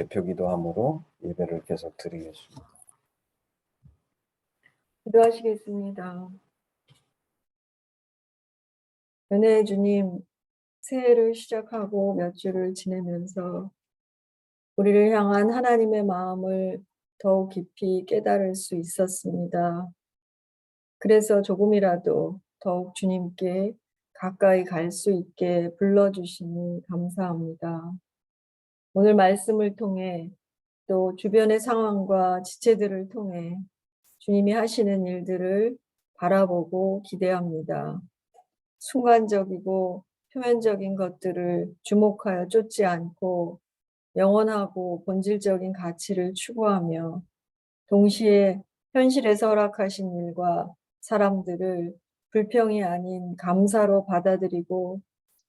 대표 기도함으로 예배를 계속 드리겠습니다. 기도하시겠습니다. 은혜의 주님, 새해를 시작하고 몇 주를 지내면서 우리를 향한 하나님의 마음을 더욱 깊이 깨달을 수 있었습니다. 그래서 조금이라도 더욱 주님께 가까이 갈 수 있게 불러주시니 감사합니다. 오늘 말씀을 통해 또 주변의 상황과 지체들을 통해 주님이 하시는 일들을 바라보고 기대합니다. 순간적이고 표면적인 것들을 주목하여 쫓지 않고 영원하고 본질적인 가치를 추구하며 동시에 현실에서 허락하신 일과 사람들을 불평이 아닌 감사로 받아들이고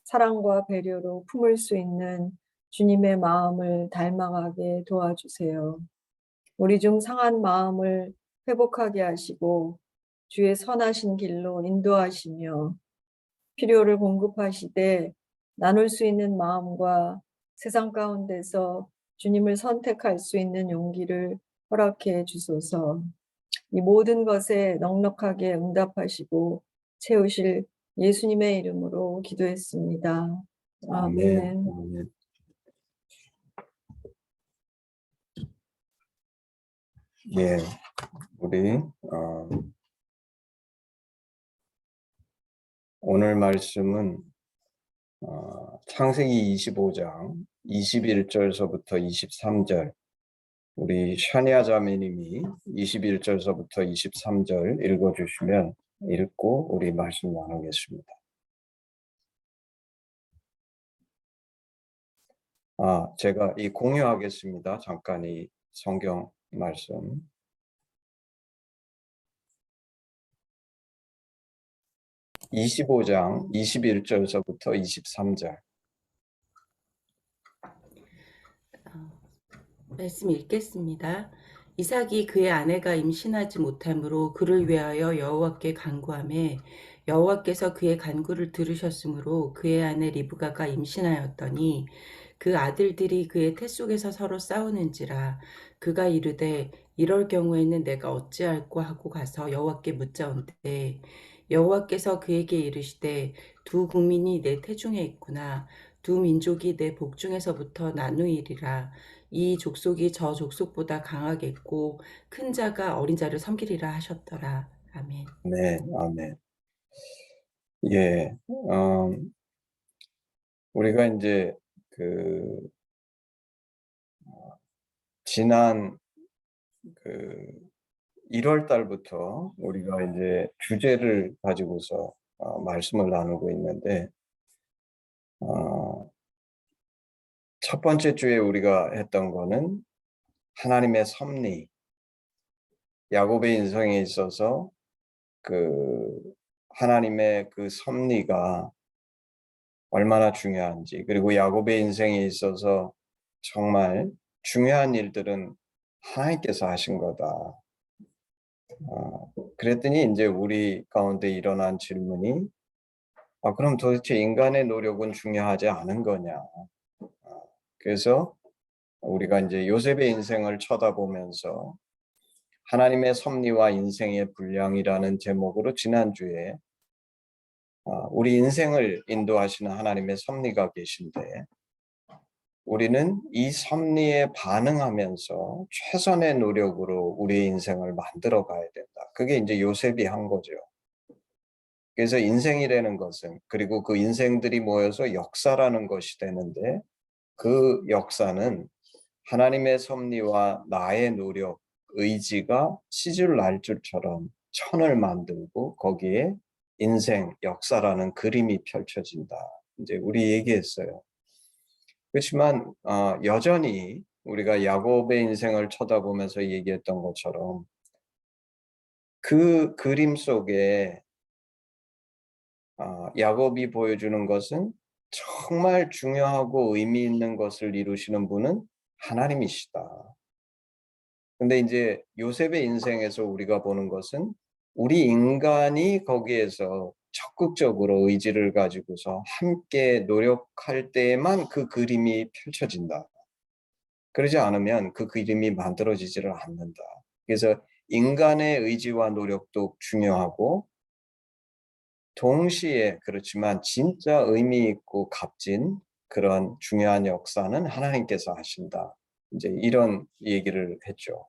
사랑과 배려로 품을 수 있는 주님의 마음을 닮아가게 도와주세요. 우리 중 상한 마음을 회복하게 하시고 주의 선하신 길로 인도하시며 필요를 공급하시되 나눌 수 있는 마음과 세상 가운데서 주님을 선택할 수 있는 용기를 허락해 주소서. 이 모든 것에 넉넉하게 응답하시고 채우실 예수님의 이름으로 기도했습니다. 아멘. 아멘. 예, 우리 오늘 말씀은 창세기 25장 21절서부터 23절, 우리 샤니아 자매님이 21절서부터 23절 읽어주시면 읽고 우리 말씀 나누겠습니다. 제가 공유하겠습니다. 잠깐 이 성경 말씀. 25장 21절서부터 23절. 말씀 읽겠습니다. 이삭이 그의 아내가 임신하지 못하므로 그를 위하여 여호와께 간구하매 여호와께서 그의 간구를 들으셨으므로 그의 아내 리브가가 임신하였더니 그 아들들이 그의 태 속에서 서로 싸우는지라 그가 이르되 이럴 경우에는 내가 어찌할꼬 하고 가서 여호와께 묻자온대 여호와께서 그에게 이르시되 두 국민이 내 태중에 있구나 두 민족이 내 복중에서부터 나누이리라 이 족속이 저 족속보다 강하겠고 큰 자가 어린 자를 섬기리라 하셨더라. 아멘. 네, 아멘. 예, 우리가 이제 지난 1월 달부터 우리가 이제 주제를 가지고서 말씀을 나누고 있는데, 첫 번째 주에 우리가 했던 거는 하나님의 섭리, 야곱의 인생에 있어서 하나님의 그 섭리가 얼마나 중요한지, 그리고 야곱의 인생에 있어서 정말 중요한 일들은 하나님께서 하신 거다. 그랬더니 이제 우리 가운데 일어난 질문이 그럼 도대체 인간의 노력은 중요하지 않은 거냐? 그래서 우리가 이제 요셉의 인생을 쳐다보면서 하나님의 섭리와 인생의 분량이라는 제목으로 지난주에 우리 인생을 인도하시는 하나님의 섭리가 계신데 우리는 이 섭리에 반응하면서 최선의 노력으로 우리의 인생을 만들어 가야 된다. 그게 이제 요셉이 한 거죠. 그래서 인생이라는 것은, 그리고 그 인생들이 모여서 역사라는 것이 되는데 그 역사는 하나님의 섭리와 나의 노력, 의지가 시줄 날줄처럼 천을 만들고 거기에 인생, 역사라는 그림이 펼쳐진다. 이제 우리 얘기했어요. 그렇지만 여전히 우리가 야곱의 인생을 쳐다보면서 얘기했던 것처럼 그 그림 속에 야곱이 보여주는 것은 정말 중요하고 의미 있는 것을 이루시는 분은 하나님이시다. 근데 이제 요셉의 인생에서 우리가 보는 것은 우리 인간이 거기에서 적극적으로 의지를 가지고서 함께 노력할 때에만 그 그림이 펼쳐진다. 그러지 않으면 그 그림이 만들어지지를 않는다. 그래서 인간의 의지와 노력도 중요하고 동시에 그렇지만 진짜 의미 있고 값진 그런 중요한 역사는 하나님께서 하신다. 이제 이런 얘기를 했죠.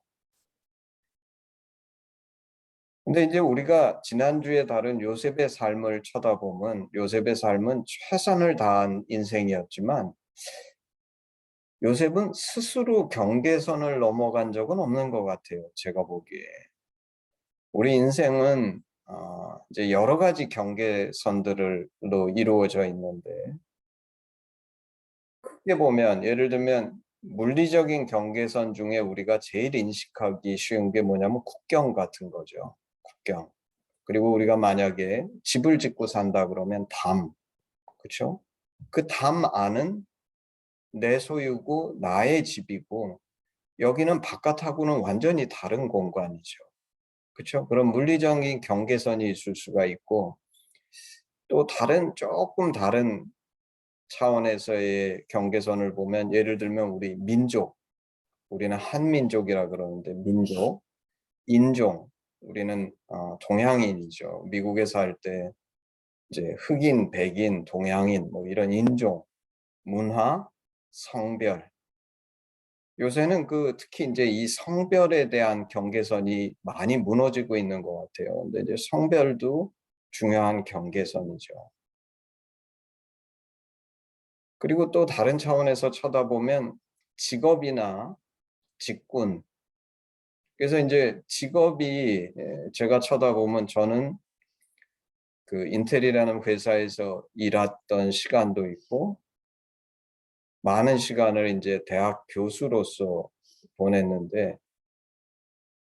근데 이제 우리가 지난주에 다룬 요셉의 삶을 쳐다보면 요셉의 삶은 최선을 다한 인생이었지만 요셉은 스스로 경계선을 넘어간 적은 없는 것 같아요. 제가 보기에. 우리 인생은 이제 여러 가지 경계선들로 이루어져 있는데 크게 보면 예를 들면 물리적인 경계선 중에 우리가 제일 인식하기 쉬운 게 뭐냐면 국경 같은 거죠. 국경. 그리고 우리가 만약에 집을 짓고 산다 그러면 담, 그렇죠? 그 담 안은 내 소유고 나의 집이고 여기는 바깥하고는 완전히 다른 공간이죠. 그렇죠? 그런 물리적인 경계선이 있을 수가 있고 또 조금 다른 차원에서의 경계선을 보면 예를 들면 우리 민족, 우리는 한민족이라 그러는데 민족, 인종, 우리는 동양인이죠. 미국에 살 때 이제 흑인, 백인, 동양인 뭐 이런 인종, 문화, 성별. 요새는 특히 이제 이 성별에 대한 경계선이 많이 무너지고 있는 것 같아요. 근데 이제 성별도 중요한 경계선이죠. 그리고 또 다른 차원에서 쳐다보면 직업이나 직군. 그래서 이제 직업이 제가 쳐다보면 저는 그 인텔이라는 회사에서 일했던 시간도 있고 많은 시간을 이제 대학 교수로서 보냈는데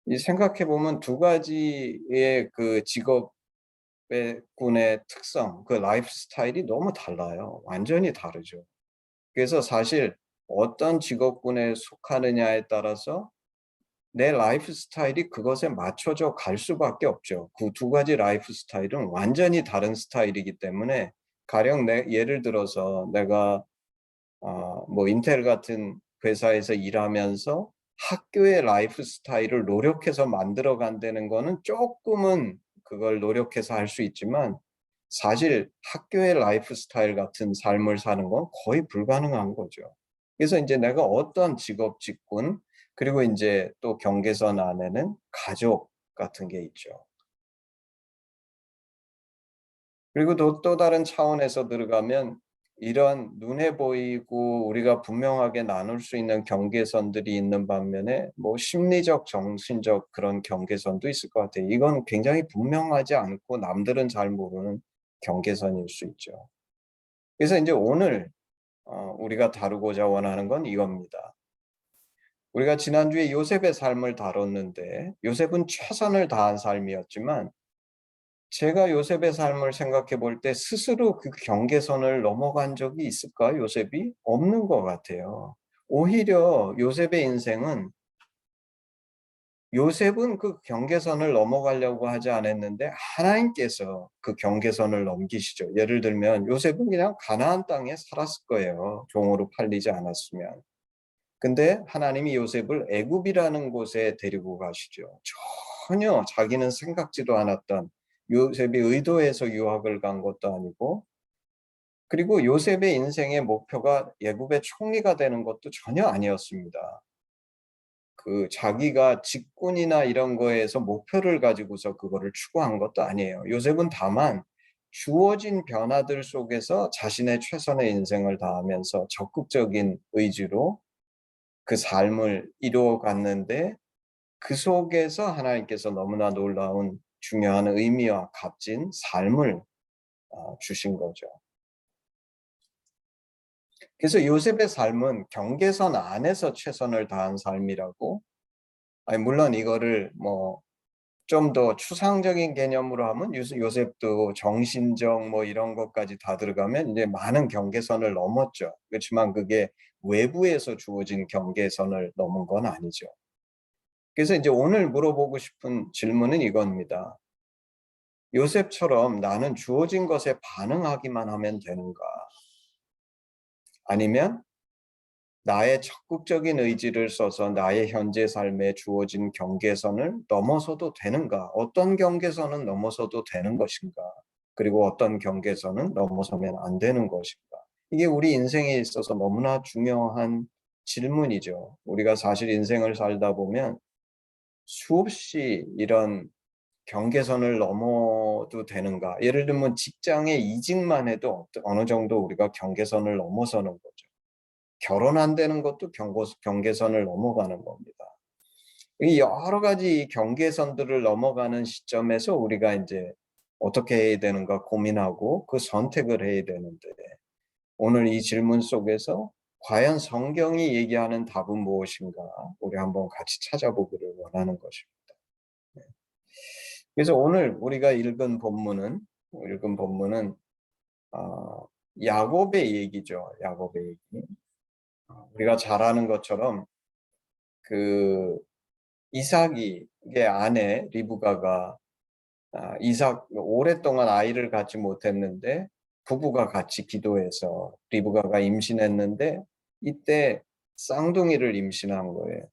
이 생각해 보면 두 가지의 그 직업의 군의 특성, 그 라이프 스타일이 너무 달라요. 완전히 다르죠. 그래서 사실 어떤 직업군에 속하느냐에 따라서 내 라이프 스타일이 그것에 맞춰져 갈 수밖에 없죠. 그 두 가지 라이프 스타일은 완전히 다른 스타일이기 때문에 가령 예를 들어서 내가 뭐 인텔 같은 회사에서 일하면서 학교의 라이프 스타일을 노력해서 만들어 간다는 거는 조금은 그걸 노력해서 할 수 있지만 사실 학교의 라이프 스타일 같은 삶을 사는 건 거의 불가능한 거죠. 그래서 이제 내가 어떤 직업, 직군, 그리고 이제 또 경계선 안에는 가족 같은 게 있죠. 그리고 또 다른 차원에서 들어가면 이런 눈에 보이고 우리가 분명하게 나눌 수 있는 경계선들이 있는 반면에 뭐 심리적, 정신적 그런 경계선도 있을 것 같아요. 이건 굉장히 분명하지 않고 남들은 잘 모르는 경계선일 수 있죠. 그래서 이제 오늘 우리가 다루고자 원하는 건 이겁니다. 우리가 지난주에 요셉의 삶을 다뤘는데 요셉은 최선을 다한 삶이었지만 제가 요셉의 삶을 생각해 볼 때 스스로 그 경계선을 넘어간 적이 있을까? 요셉이? 없는 것 같아요. 오히려 요셉은 그 경계선을 넘어가려고 하지 않았는데 하나님께서 그 경계선을 넘기시죠. 예를 들면 요셉은 그냥 가나안 땅에 살았을 거예요. 종으로 팔리지 않았으면. 근데 하나님이 요셉을 애굽이라는 곳에 데리고 가시죠. 전혀 자기는 생각지도 않았던 요셉이 의도해서 유학을 간 것도 아니고 그리고 요셉의 인생의 목표가 애굽의 총리가 되는 것도 전혀 아니었습니다. 그 자기가 직군이나 이런 거에서 목표를 가지고서 그거를 추구한 것도 아니에요. 요셉은 다만 주어진 변화들 속에서 자신의 최선의 인생을 다하면서 적극적인 의지로 그 삶을 이루어 갔는데 그 속에서 하나님께서 너무나 놀라운 중요한 의미와 값진 삶을 주신 거죠. 그래서 요셉의 삶은 경계선 안에서 최선을 다한 삶이라고 물론 이거를 뭐 좀 더 추상적인 개념으로 하면 요셉도 정신적 뭐 이런 것까지 다 들어가면 이제 많은 경계선을 넘었죠. 그렇지만 그게 외부에서 주어진 경계선을 넘은 건 아니죠. 그래서 이제 오늘 물어보고 싶은 질문은 이겁니다. 요셉처럼 나는 주어진 것에 반응하기만 하면 되는가? 아니면 나의 적극적인 의지를 써서 나의 현재 삶에 주어진 경계선을 넘어서도 되는가? 어떤 경계선은 넘어서도 되는 것인가? 그리고 어떤 경계선은 넘어서면 안 되는 것인가? 이게 우리 인생에 있어서 너무나 중요한 질문이죠. 우리가 사실 인생을 살다 보면 수없이 이런 경계선을 넘어도 되는가? 예를 들면 직장의 이직만 해도 어느 정도 우리가 경계선을 넘어서는 거죠. 결혼 안 되는 것도 경계선을 넘어가는 겁니다. 이 여러 가지 경계선들을 넘어가는 시점에서 우리가 이제 어떻게 해야 되는가 고민하고 그 선택을 해야 되는데, 오늘 이 질문 속에서 과연 성경이 얘기하는 답은 무엇인가 우리 한번 같이 찾아보기를 원하는 것입니다. 그래서 오늘 우리가 읽은 본문은 야곱의 얘기죠. 야곱의 얘기. 우리가 잘 아는 것처럼 그 이삭의 아내 리브가가 이삭 오랫동안 아이를 갖지 못했는데 부부가 같이 기도해서 리브가가 임신했는데 이때 쌍둥이를 임신한 거예요.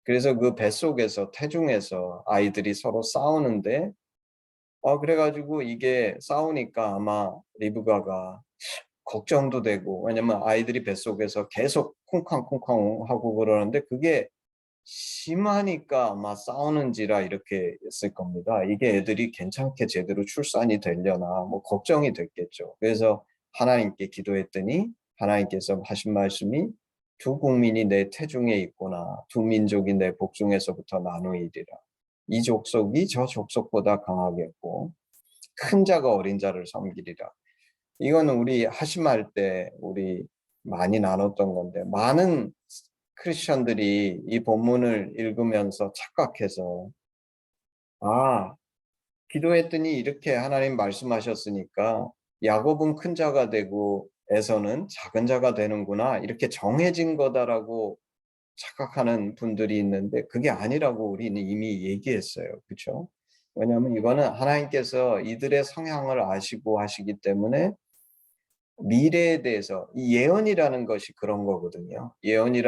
그래서 그 뱃속에서 태중에서 아이들이 서로 싸우는데 그래가지고 이게 싸우니까 아마 리브가가 걱정도 되고, 왜냐면 아이들이 뱃속에서 계속 쿵쾅쿵쾅 하고 그러는데 그게 심하니까 아마 싸우는지라 이렇게 했을 겁니다. 이게 애들이 괜찮게 제대로 출산이 되려나 뭐 걱정이 됐겠죠. 그래서 하나님께 기도했더니 하나님께서 하신 말씀이 두 국민이 내 태중에 있구나. 두 민족이 내 복중에서부터 나누이리라. 이 족속이 저 족속보다 강하겠고 큰 자가 어린 자를 섬기리라. 이거는 우리 하심할 때 우리 많이 나눴던 건데, 많은 크리스천들이 이 본문을 읽으면서 착각해서 기도했더니 이렇게 하나님 말씀하셨으니까 야곱은 큰 자가 되고 에서는 작은 자가 되는구나, 이렇게 정해진 거다라고 착각하는 분들이 있는데 그게 아니라고 우리는 이미 얘기했어요. 그렇죠? 왜냐하면 이거는 하나님께서 이들의 성향을 아시고 하시기 때문에 미래에 대해서, 이 예언이라는 것이 그런 거거든요. 예언은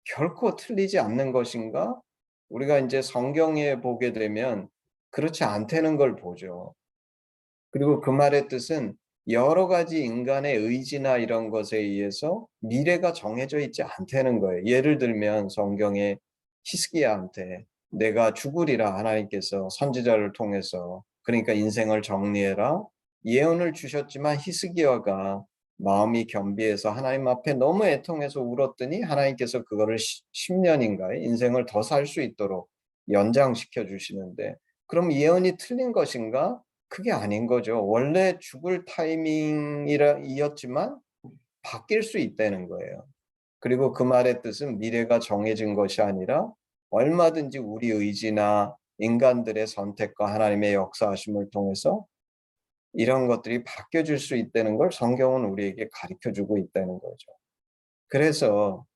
결코 틀리지 않는 것인가? 우리가 이제 성경에 보게 되면 그렇지 않다는 걸 보죠. 그리고 그 말의 뜻은 여러 가지 인간의 의지나 이런 것에 의해서 미래가 정해져 있지 않다는 거예요. 예를 들면 성경에 히스기야한테 내가 죽으리라 하나님께서 선지자를 통해서, 그러니까 인생을 정리해라 예언을 주셨지만 히스기야가 마음이 겸비해서 하나님 앞에 너무 애통해서 울었더니 하나님께서 그거를 10년인가에 인생을 더 살 수 있도록 연장시켜 주시는데, 그럼 예언이 틀린 것인가? 그게 아닌 거죠. 원래 죽을 타이밍이었지만 바뀔 수 있다는 거예요. 그리고 그 말의 뜻은 미래가 정해진 것이 아니라 얼마든지 우리 의지나 인간들의 선택과 하나님의 역사하심을 통해서 이런 것들이 바뀌어질 수 있다는 걸 성경은 우리에게 가르쳐주고 있다는 거죠. 그래서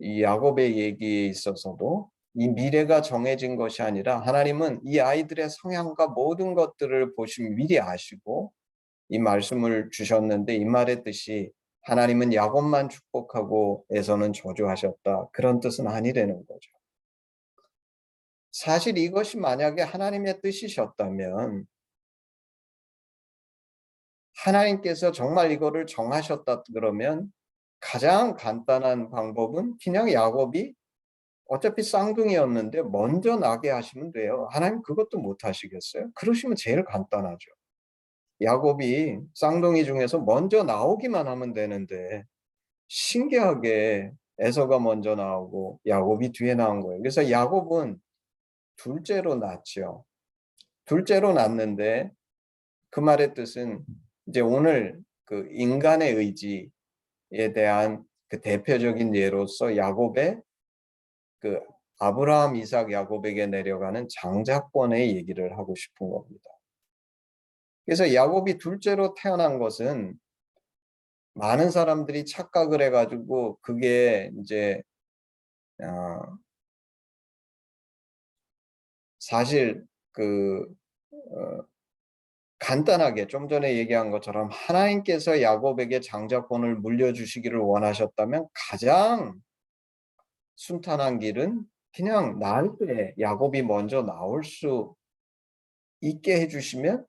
이 야곱의 얘기에 있어서도 이 미래가 정해진 것이 아니라 하나님은 이 아이들의 성향과 모든 것들을 미리 아시고 이 말씀을 주셨는데, 이 말의 뜻이 하나님은 야곱만 축복하고 에서는 저주하셨다, 그런 뜻은 아니라는 거죠. 사실 이것이 만약에 하나님의 뜻이셨다면 하나님께서 정말 이거를 정하셨다 그러면 가장 간단한 방법은 그냥 야곱이 어차피 쌍둥이였는데 먼저 나게 하시면 돼요. 하나님 그것도 못 하시겠어요? 그러시면 제일 간단하죠. 야곱이 쌍둥이 중에서 먼저 나오기만 하면 되는데 신기하게 에서가 먼저 나오고 야곱이 뒤에 나온 거예요. 그래서 야곱은 둘째로 낳죠. 둘째로 낳는데 그 말의 뜻은 이제 오늘 그 인간의 의지에 대한 그 대표적인 예로서 야곱의 그 아브라함, 이삭, 야곱에게 내려가는 장자권의 얘기를 하고 싶은 겁니다. 그래서 야곱이 둘째로 태어난 것은 많은 사람들이 착각을 해가지고 그게 이제 사실 그 간단하게 좀 전에 얘기한 것처럼 하나님께서 야곱에게 장자권을 물려주시기를 원하셨다면 가장 순탄한 길은 그냥 나을 때 야곱이 먼저 나올 수 있게 해주시면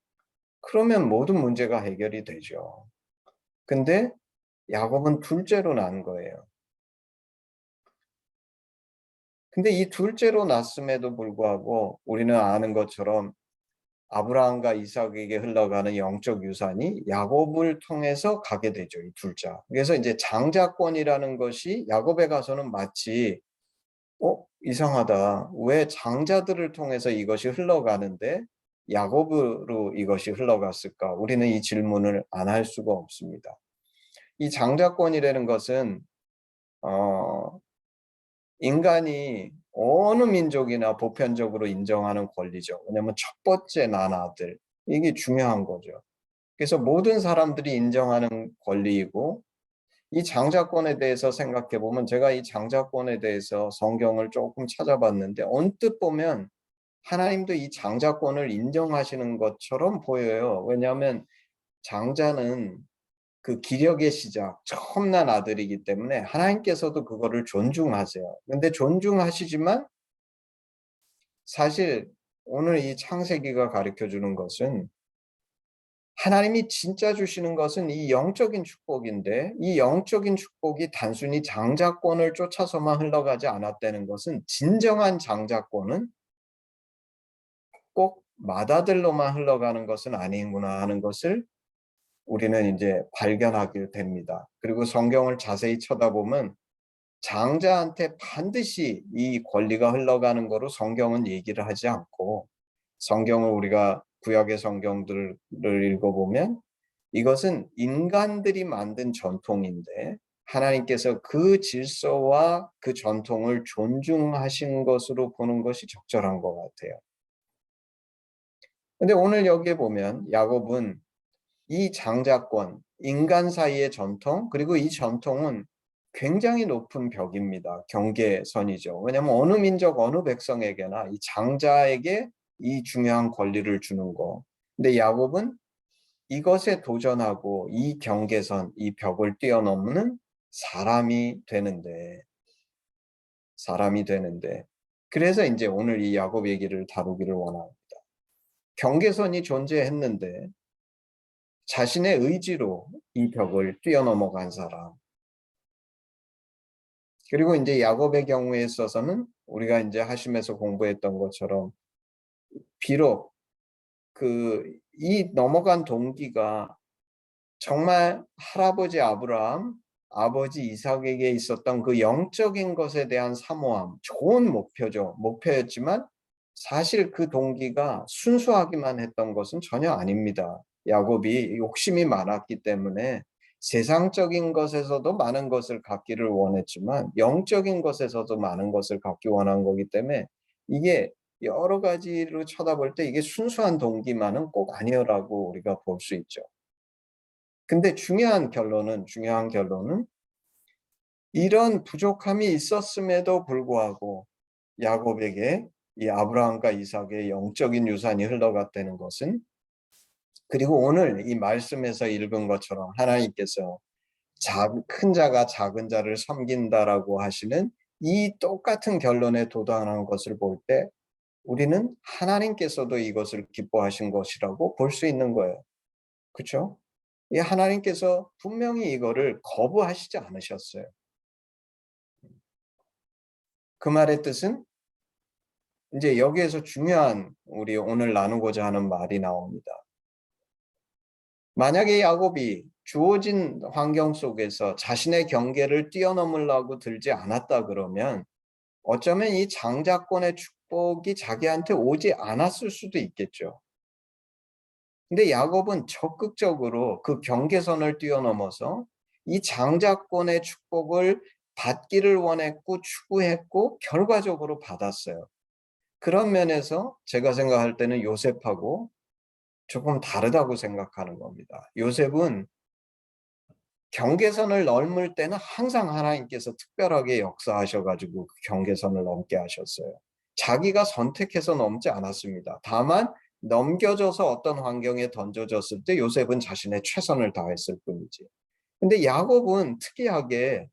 그러면 모든 문제가 해결이 되죠. 근데 야곱은 둘째로 난 거예요. 근데 이 둘째로 났음에도 불구하고 우리는 아는 것처럼 아브라함과 이삭에게 흘러가는 영적 유산이 야곱을 통해서 가게 되죠. 이 둘자. 그래서 이제 장자권이라는 것이 야곱에 가서는 마치 이상하다. 왜 장자들을 통해서 이것이 흘러가는데 야곱으로 이것이 흘러갔을까? 우리는 이 질문을 안 할 수가 없습니다. 이 장자권이라는 것은 인간이 어느 민족이나 보편적으로 인정하는 권리죠. 왜냐하면 첫 번째 난 아들. 이게 중요한 거죠. 그래서 모든 사람들이 인정하는 권리이고 이 장자권에 대해서 생각해 보면 제가 이 장자권에 대해서 성경을 조금 찾아봤는데 언뜻 보면 하나님도 이 장자권을 인정하시는 것처럼 보여요. 왜냐하면 장자는 그 기력의 시작, 처음 난 아들이기 때문에 하나님께서도 그거를 존중하세요. 근데 존중하시지만 사실 오늘 이 창세기가 가르쳐 주는 것은 하나님이 진짜 주시는 것은 이 영적인 축복인데 이 영적인 축복이 단순히 장자권을 쫓아서만 흘러가지 않았다는 것은 진정한 장자권은 꼭 맏아들로만 흘러가는 것은 아니구나 하는 것을 우리는 이제 발견하게 됩니다. 그리고 성경을 자세히 쳐다보면 장자한테 반드시 이 권리가 흘러가는 거로 성경은 얘기를 하지 않고 성경을 우리가 구약의 성경들을 읽어보면 이것은 인간들이 만든 전통인데 하나님께서 그 질서와 그 전통을 존중하신 것으로 보는 것이 적절한 것 같아요. 근데 오늘 여기에 보면 야곱은 이 장자권, 인간 사이의 전통, 그리고 이 전통은 굉장히 높은 벽입니다. 경계선이죠. 왜냐하면 어느 민족, 어느 백성에게나 이 장자에게 이 중요한 권리를 주는 거. 근데 야곱은 이것에 도전하고 이 경계선, 이 벽을 뛰어넘는 사람이 되는데, 그래서 이제 오늘 이 야곱 얘기를 다루기를 원합니다. 경계선이 존재했는데 자신의 의지로 이 벽을 뛰어넘어간 사람. 그리고 이제 야곱의 경우에 있어서는 우리가 이제 하심에서 공부했던 것처럼 비록 이 넘어간 동기가 정말 할아버지 아브라함, 아버지 이삭에게 있었던 그 영적인 것에 대한 사모함, 좋은 목표였지만 사실 그 동기가 순수하기만 했던 것은 전혀 아닙니다. 야곱이 욕심이 많았기 때문에 세상적인 것에서도 많은 것을 갖기를 원했지만 영적인 것에서도 많은 것을 갖기 원한 거기 때문에 이게 여러 가지로 쳐다볼 때 이게 순수한 동기만은 꼭 아니라고 우리가 볼 수 있죠. 근데 중요한 결론은 이런 부족함이 있었음에도 불구하고 야곱에게 이 아브라함과 이삭의 영적인 유산이 흘러갔다는 것은 그리고 오늘 이 말씀에서 읽은 것처럼 하나님께서 큰 자가 작은 자를 섬긴다라고 하시는 이 똑같은 결론에 도달하는 것을 볼 때 우리는 하나님께서도 이것을 기뻐하신 것이라고 볼 수 있는 거예요. 그렇죠? 이 하나님께서 분명히 이거를 거부하시지 않으셨어요. 그 말의 뜻은 이제 여기에서 중요한 우리 오늘 나누고자 하는 말이 나옵니다. 만약에 야곱이 주어진 환경 속에서 자신의 경계를 뛰어넘으려고 들지 않았다 그러면 어쩌면 이 장자권의 축복이 자기한테 오지 않았을 수도 있겠죠. 근데 야곱은 적극적으로 그 경계선을 뛰어넘어서 이 장자권의 축복을 받기를 원했고 추구했고 결과적으로 받았어요. 그런 면에서 제가 생각할 때는 요셉하고 조금 다르다고 생각하는 겁니다. 요셉은 경계선을 넘을 때는 항상 하나님께서 특별하게 역사하셔가지고 그 경계선을 넘게 하셨어요. 자기가 선택해서 넘지 않았습니다. 다만 넘겨져서 어떤 환경에 던져졌을 때 요셉은 자신의 최선을 다했을 뿐이지. 근데 야곱은 특이하게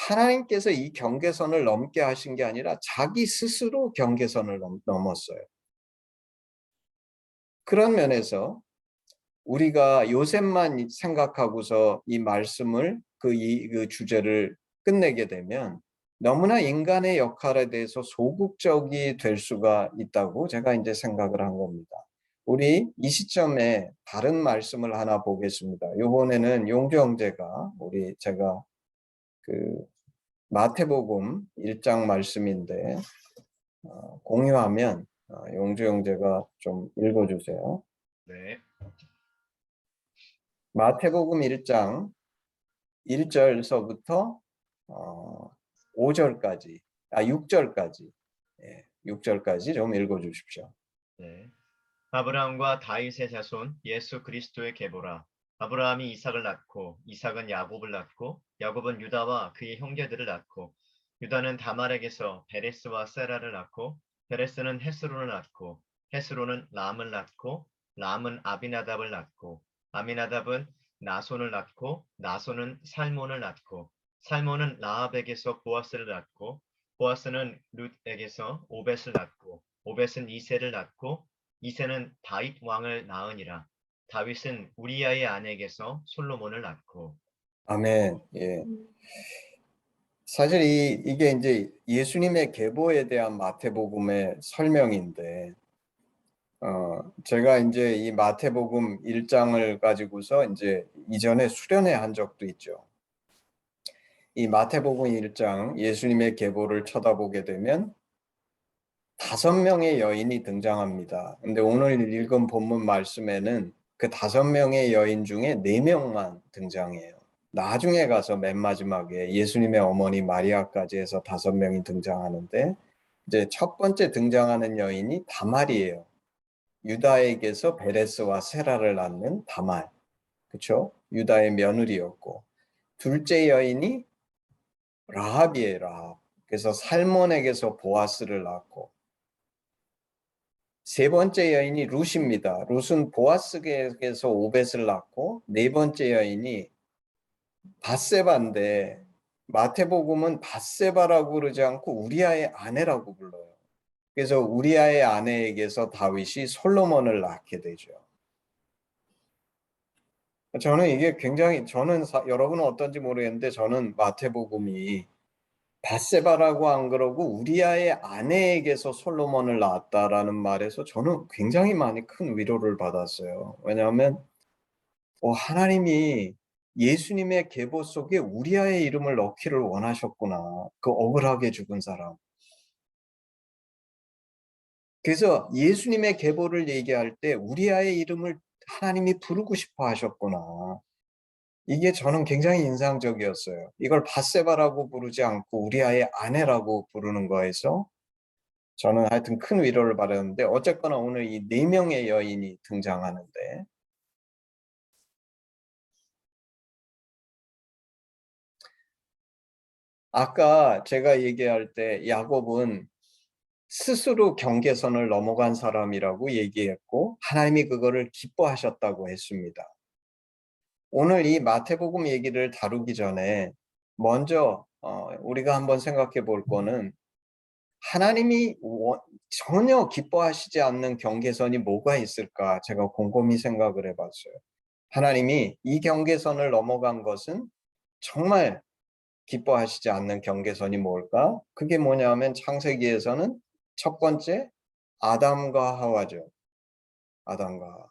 하나님께서 이 경계선을 넘게 하신 게 아니라 자기 스스로 경계선을 넘었어요. 그런 면에서 우리가 요셉만 생각하고서 이 말씀을 그 주제를 끝내게 되면 너무나 인간의 역할에 대해서 소극적이 될 수가 있다고 제가 이제 생각을 한 겁니다. 우리 이 시점에 다른 말씀을 하나 보겠습니다. 이번에는 용주 형제가 제가 그 마태복음 1장 말씀인데 공유하면 용주 형제가 좀 읽어주세요. 네. 마태복음 1장 1절서부터 5절까지, 6절까지, 6절까지 좀 읽어주십시오. 네. 아브라함과 다윗의 자손 예수 그리스도의 계보라. 아브라함이 이삭을 낳고 이삭은 야곱을 낳고 야곱은 유다와 그의 형제들을 낳고 유다는 다말에게서 베레스와 세라를 낳고 베레스는 헤스론을 낳고 헤스론은 람을 낳고 람은 아비나답을 낳고 아미나답은 나손을 낳고 나손은 살몬을 낳고 살몬은 라합에게서 보아스를 낳고 보아스는 룻에게서 오벳을 낳고 오벳은 이새를 낳고 이새는 다윗 왕을 낳으니라. 다윗은 우리아의 아내에게서 솔로몬을 낳고. 아멘. 예. 사실 이게 이제 예수님의 계보에 대한 마태복음의 설명인데, 제가 이제 이 마태복음 1장을 가지고서 이제 이전에 수련회 한 적도 있죠. 이 마태복음 1장 예수님의 계보를 쳐다보게 되면 5명의 여인이 등장합니다. 근데 오늘 읽은 본문 말씀에는 그 5명의 여인 중에 4명만 등장해요. 나중에 가서 맨 마지막에 예수님의 어머니 마리아까지 해서 5명이 등장하는데 이제 첫 번째 등장하는 여인이 다말이에요. 유다에게서 베레스와 세라를 낳는 다말. 그렇죠? 유다의 며느리였고 둘째 여인이 라합이에요. 라합. 그래서 살몬에게서 보아스를 낳고 세 번째 여인이 룻입니다. 룻은 보아스에게서 오벳을 낳고 네 번째 여인이 밧세바인데 마태복음은 밧세바라고 그러지 않고 우리아의 아내라고 불러요. 그래서 우리아의 아내에게서 다윗이 솔로몬을 낳게 되죠. 저는 이게 굉장히 여러분은 어떤지 모르겠는데 저는 마태복음이 밧세바라고 안 그러고 우리아의 아내에게서 솔로몬을 낳았다라는 말에서 저는 굉장히 많이 큰 위로를 받았어요. 왜냐하면 하나님이 예수님의 계보 속에 우리아의 이름을 넣기를 원하셨구나. 그 억울하게 죽은 사람. 그래서 예수님의 계보를 얘기할 때 우리아의 이름을 하나님이 부르고 싶어 하셨구나. 이게 저는 굉장히 인상적이었어요. 이걸 밧세바라고 부르지 않고 우리아의 아내라고 부르는 거에서 저는 하여튼 큰 위로를 받았는데 어쨌거나 오늘 이 4명의 여인이 등장하는데 아까 제가 얘기할 때 야곱은 스스로 경계선을 넘어간 사람이라고 얘기했고 하나님이 그거를 기뻐하셨다고 했습니다. 오늘 이 마태복음 얘기를 다루기 전에 먼저 우리가 한번 생각해 볼 거는 하나님이 전혀 기뻐하시지 않는 경계선이 뭐가 있을까 제가 곰곰이 생각을 해봤어요. 하나님이 이 경계선을 넘어간 것은 정말 기뻐하시지 않는 경계선이 뭘까? 그게 뭐냐면 창세기에서는 첫 번째 아담과 하와죠. 아담과 하와.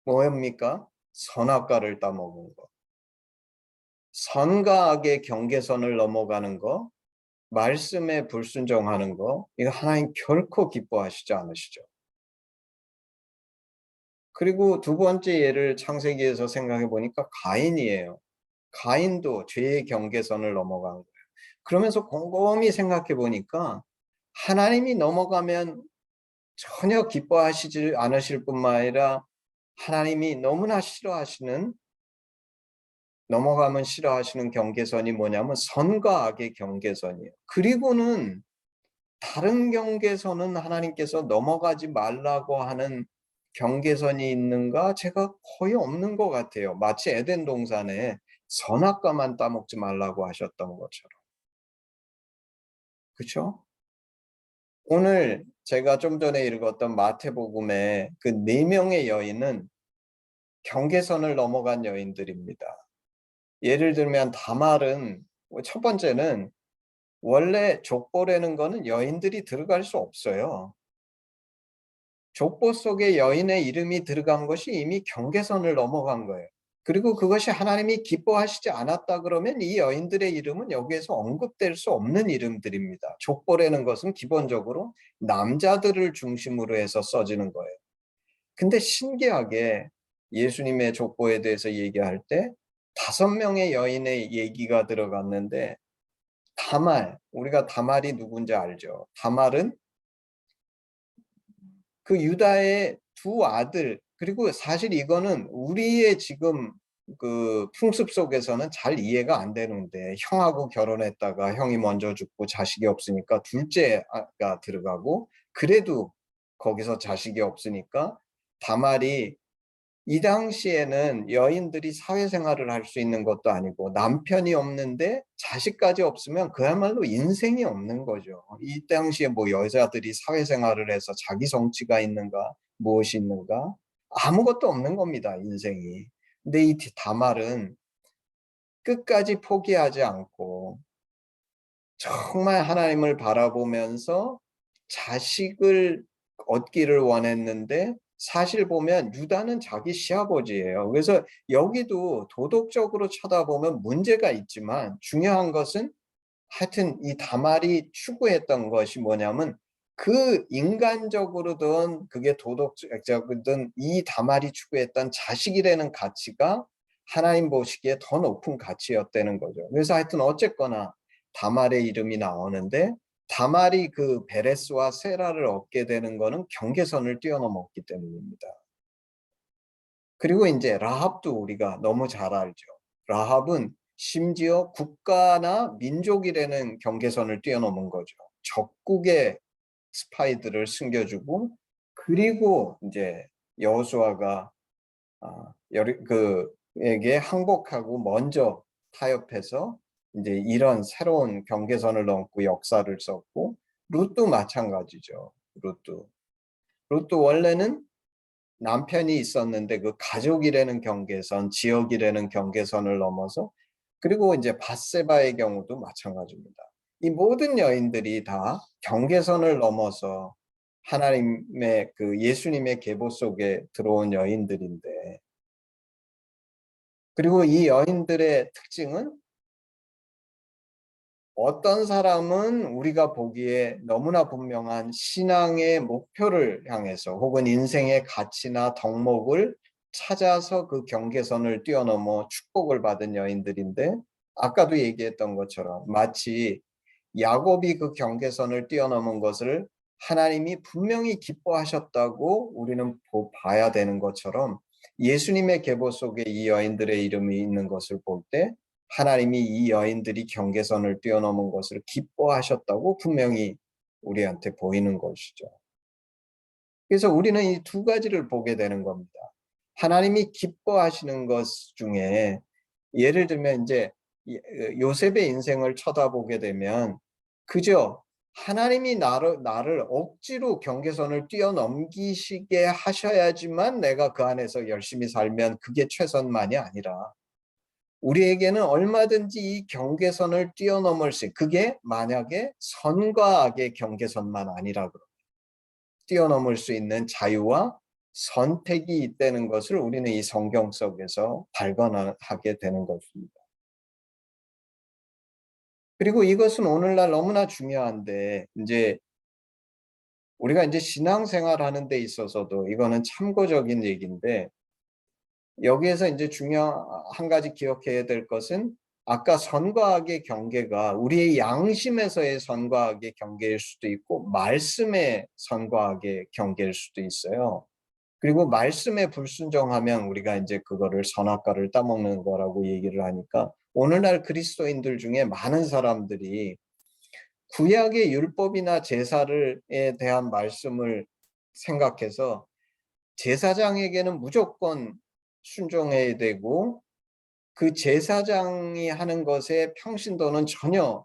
뭐입니까? 선악과를 따먹은 거. 선과 악의 경계선을 넘어가는 거, 말씀에 불순종하는 거, 이거 하나님 결코 기뻐하시지 않으시죠. 그리고 두 번째 예를 창세기에서 생각해 보니까 가인이에요. 가인도 죄의 경계선을 넘어간 거예요. 그러면서 곰곰이 생각해 보니까 하나님이 넘어가면 전혀 기뻐하시지 않으실 뿐만 아니라 하나님이 너무나 넘어가면 싫어하시는 경계선이 뭐냐면 선과 악의 경계선이에요. 그리고는 다른 경계선은 하나님께서 넘어가지 말라고 하는 경계선이 있는가? 제가 거의 없는 것 같아요. 마치 에덴 동산에 선악과만 따먹지 말라고 하셨던 것처럼. 그렇죠? 오늘 제가 좀 전에 읽었던 마태복음의 그 4명의 여인은 경계선을 넘어간 여인들입니다. 예를 들면 다말은 첫 번째는 원래 족보라는 거는 여인들이 들어갈 수 없어요. 족보 속에 여인의 이름이 들어간 것이 이미 경계선을 넘어간 거예요. 그리고 그것이 하나님이 기뻐하시지 않았다 그러면 이 여인들의 이름은 여기에서 언급될 수 없는 이름들입니다. 족보라는 것은 기본적으로 남자들을 중심으로 해서 써지는 거예요. 근데 신기하게 예수님의 족보에 대해서 얘기할 때 5명의 여인의 얘기가 들어갔는데 다말, 우리가 다말이 누군지 알죠? 다말은 그 유다의 2 아들, 그리고 사실 이거는 우리의 지금 그 풍습 속에서는 잘 이해가 안 되는데 형하고 결혼했다가 형이 먼저 죽고 자식이 없으니까 둘째가 들어가고 그래도 거기서 자식이 없으니까 다말이 이 당시에는 여인들이 사회생활을 할 수 있는 것도 아니고 남편이 없는데 자식까지 없으면 그야말로 인생이 없는 거죠. 이 당시에 뭐 여자들이 사회생활을 해서 자기 성취가 있는가 무엇이 있는가 아무것도 없는 겁니다. 인생이. 근데 이 다말은 끝까지 포기하지 않고 정말 하나님을 바라보면서 자식을 얻기를 원했는데 사실 보면 유다는 자기 시아버지예요. 그래서 여기도 도덕적으로 쳐다보면 문제가 있지만 중요한 것은 하여튼 이 다말이 추구했던 것이 뭐냐면 그 인간적으로든 그게 도덕적이든 이 다말이 추구했던 자식이라는 가치가 하나님 보시기에 더 높은 가치였다는 거죠. 그래서 하여튼 어쨌거나 다말의 이름이 나오는데 다말이 그 베레스와 세라를 얻게 되는 거는 경계선을 뛰어넘었기 때문입니다. 그리고 이제 라합도 우리가 너무 잘 알죠. 라합은 심지어 국가나 민족이라는 경계선을 뛰어넘은 거죠. 적국의 스파이들을 숨겨주고 그리고 이제 여호수아가 그에게 항복하고 먼저 타협해서 이제 이런 새로운 경계선을 넘고 역사를 썼고 룻도 마찬가지죠. 룻도 원래는 남편이 있었는데 그 가족이라는 경계선, 지역이라는 경계선을 넘어서 그리고 이제 밧세바의 경우도 마찬가지입니다. 이 모든 여인들이 다 경계선을 넘어서 하나님의 그 예수님의 계보 속에 들어온 여인들인데 그리고 이 여인들의 특징은 어떤 사람은 우리가 보기에 너무나 분명한 신앙의 목표를 향해서 혹은 인생의 가치나 덕목을 찾아서 그 경계선을 뛰어넘어 축복을 받은 여인들인데 아까도 얘기했던 것처럼 마치 야곱이 그 경계선을 뛰어넘은 것을 하나님이 분명히 기뻐하셨다고 우리는 봐야 되는 것처럼 예수님의 계보 속에 이 여인들의 이름이 있는 것을 볼 때 하나님이 이 여인들이 경계선을 뛰어넘은 것을 기뻐하셨다고 분명히 우리한테 보이는 것이죠. 그래서 우리는 이 2가지를 보게 되는 겁니다. 하나님이 기뻐하시는 것 중에 예를 들면 이제 요셉의 인생을 쳐다보게 되면 그저 하나님이 나를 억지로 경계선을 뛰어넘기시게 하셔야지만 내가 그 안에서 열심히 살면 그게 최선만이 아니라 우리에게는 얼마든지 이 경계선을 뛰어넘을 수 그게 만약에 선과 악의 경계선만 아니라 뛰어넘을 수 있는 자유와 선택이 있다는 것을 우리는 이 성경 속에서 발견하게 되는 것입니다. 그리고 이것은 오늘날 너무나 중요한데 이제 우리가 이제 신앙생활 하는 데 있어서도 이거는 참고적인 얘기인데 여기에서 이제 중요한 한 가지 기억해야 될 것은 아까 선과 악의 경계가 우리의 양심에서의 선과 악의 경계일 수도 있고 말씀의 선과 악의 경계일 수도 있어요. 그리고 말씀에 불순종하면 우리가 이제 그거를 선악과를 따먹는 거라고 얘기를 하니까 오늘날 그리스도인들 중에 많은 사람들이 구약의 율법이나 제사를에 대한 말씀을 생각해서 제사장에게는 무조건 순종해야 되고 그 제사장이 하는 것에 평신도는 전혀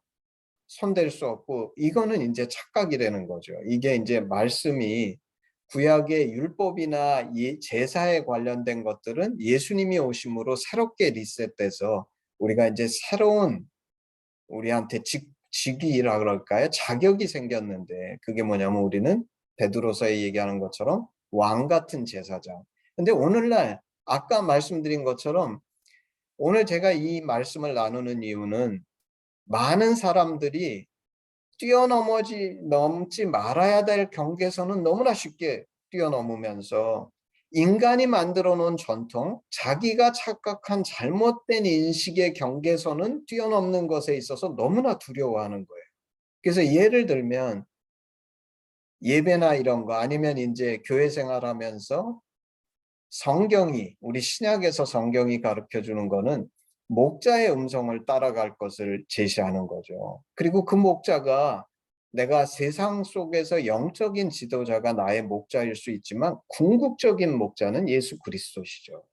손댈 수 없고 이거는 이제 착각이라는 거죠. 이게 이제 말씀이 구약의 율법이나 제사에 관련된 것들은 예수님이 오심으로 새롭게 리셋돼서 우리가 이제 새로운 우리한테 직위라 그럴까요? 자격이 생겼는데 그게 뭐냐면 우리는 베드로서에 얘기하는 것처럼 왕 같은 제사장. 근데 오늘날 아까 말씀드린 것처럼 오늘 제가 이 말씀을 나누는 이유는 많은 사람들이 넘지 말아야 될 경계선은 너무나 쉽게 뛰어넘으면서 인간이 만들어 놓은 전통, 자기가 착각한 잘못된 인식의 경계선은 뛰어넘는 것에 있어서 너무나 두려워하는 거예요. 그래서 예를 들면 예배나 이런 거 아니면 이제 교회 생활하면서 우리 신약에서 성경이 가르쳐 주는 거는 목자의 음성을 따라갈 것을 제시하는 거죠. 그리고 그 목자가 내가 세상 속에서 영적인 지도자가 나의 목자일 수 있지만 궁극적인 목자는 예수 그리스도시죠.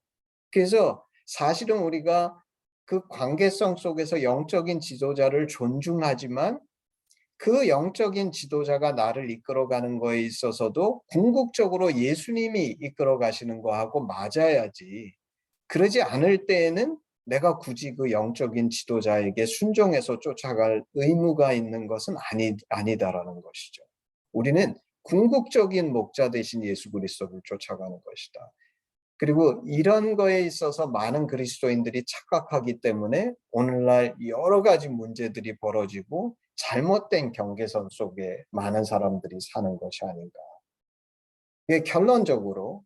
그래서 사실은 우리가 그 관계성 속에서 영적인 지도자를 존중하지만 그 영적인 지도자가 나를 이끌어가는 거에 있어서도 궁극적으로 예수님이 이끌어 가시는 거하고 맞아야지. 그러지 않을 때에는 내가 굳이 그 영적인 지도자에게 순종해서 쫓아갈 의무가 있는 것은 아니다라는 것이죠. 우리는 궁극적인 목자 되신 예수 그리스도를 쫓아가는 것이다. 그리고 이런 거에 있어서 많은 그리스도인들이 착각하기 때문에 오늘날 여러 가지 문제들이 벌어지고 잘못된 경계선 속에 많은 사람들이 사는 것이 아닌가. 결론적으로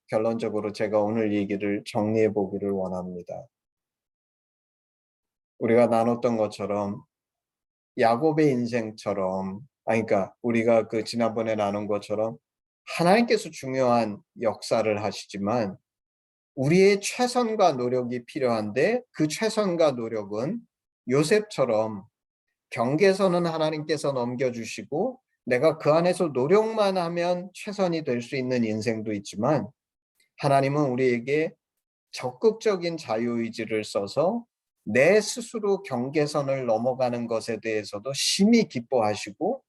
제가 오늘 얘기를 정리해 보기를 원합니다. 우리가 나눴던 것처럼 야곱의 인생처럼, 그러니까 우리가 그 지난번에 나눈 것처럼 하나님께서 중요한 역사를 하시지만 우리의 최선과 노력이 필요한데 그 최선과 노력은 요셉처럼 경계선은 하나님께서 넘겨주시고 내가 그 안에서 노력만 하면 최선이 될 수 있는 인생도 있지만 하나님은 우리에게 적극적인 자유의지를 써서 내 스스로 경계선을 넘어가는 것에 대해서도 심히 기뻐하시고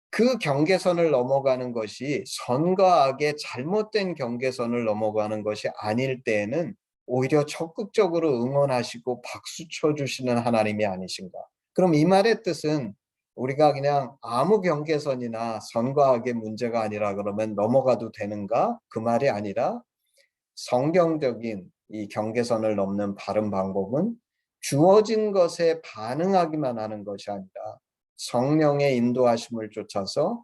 그 경계선을 넘어가는 것이 선과 악의 잘못된 경계선을 넘어가는 것이 아닐 때에는 오히려 적극적으로 응원하시고 박수 쳐주시는 하나님이 아니신가. 그럼 이 말의 뜻은 우리가 그냥 아무 경계선이나 선과 악의 문제가 아니라 그러면 넘어가도 되는가? 그 말이 아니라 성경적인 이 경계선을 넘는 바른 방법은 주어진 것에 반응하기만 하는 것이 아니라 성령의 인도하심을 쫓아서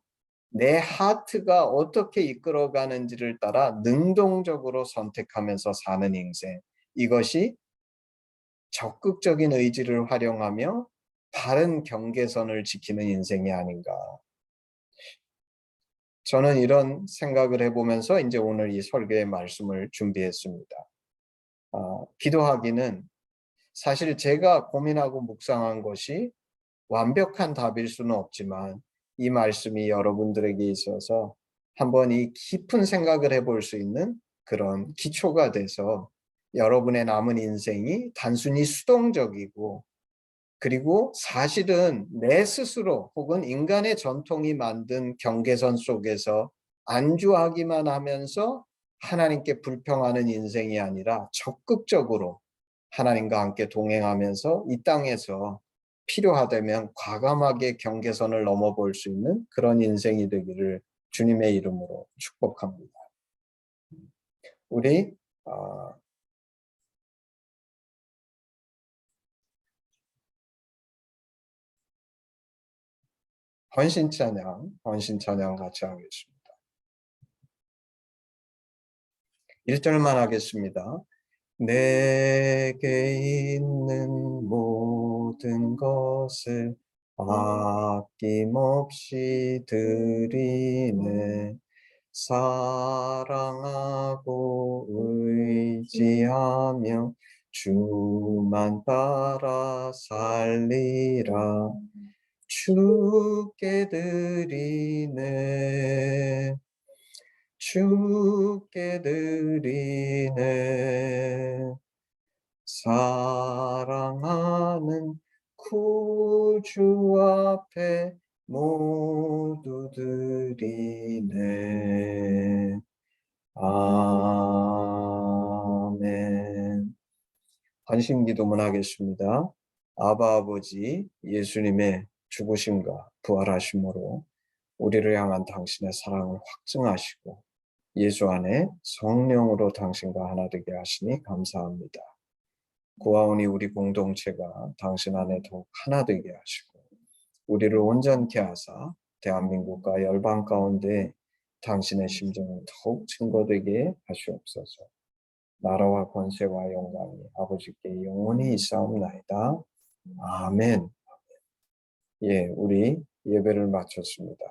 내 하트가 어떻게 이끌어가는지를 따라 능동적으로 선택하면서 사는 인생. 이것이 적극적인 의지를 활용하며 바른 경계선을 지키는 인생이 아닌가. 저는 이런 생각을 해보면서 이제 오늘 이 설교의 말씀을 준비했습니다. 기도하기는 사실 제가 고민하고 묵상한 것이 완벽한 답일 수는 없지만 이 말씀이 여러분들에게 있어서 한번 이 깊은 생각을 해볼 수 있는 그런 기초가 돼서 여러분의 남은 인생이 단순히 수동적이고 그리고 사실은 내 스스로 혹은 인간의 전통이 만든 경계선 속에서 안주하기만 하면서 하나님께 불평하는 인생이 아니라 적극적으로 하나님과 함께 동행하면서 이 땅에서 필요하다면 과감하게 경계선을 넘어볼 수 있는 그런 인생이 되기를 주님의 이름으로 축복합니다. 우리 헌신 찬양 같이 하겠습니다. 1절만 하겠습니다. 내게 있는 모든 것을 아낌없이 드리네. 사랑하고 의지하며 주만 따라 살리라. 주께 드리네. 주께 드리네. 사랑하는 구주 앞에 모두 드리네. 아멘. 한심기도문 하겠습니다. 아바 아버지 예수님의 죽으심과 부활하심으로 우리를 향한 당신의 사랑을 확증하시고 예수 안에 성령으로 당신과 하나 되게 하시니 감사합니다. 구하오니 우리 공동체가 당신 안에 더욱 하나 되게 하시고 우리를 온전케 하사 대한민국과 열방 가운데 당신의 심정을 더욱 증거되게 하시옵소서. 나라와 권세와 영광이 아버지께 영원히 있사옵나이다. 아멘. 예, 우리 예배를 마쳤습니다.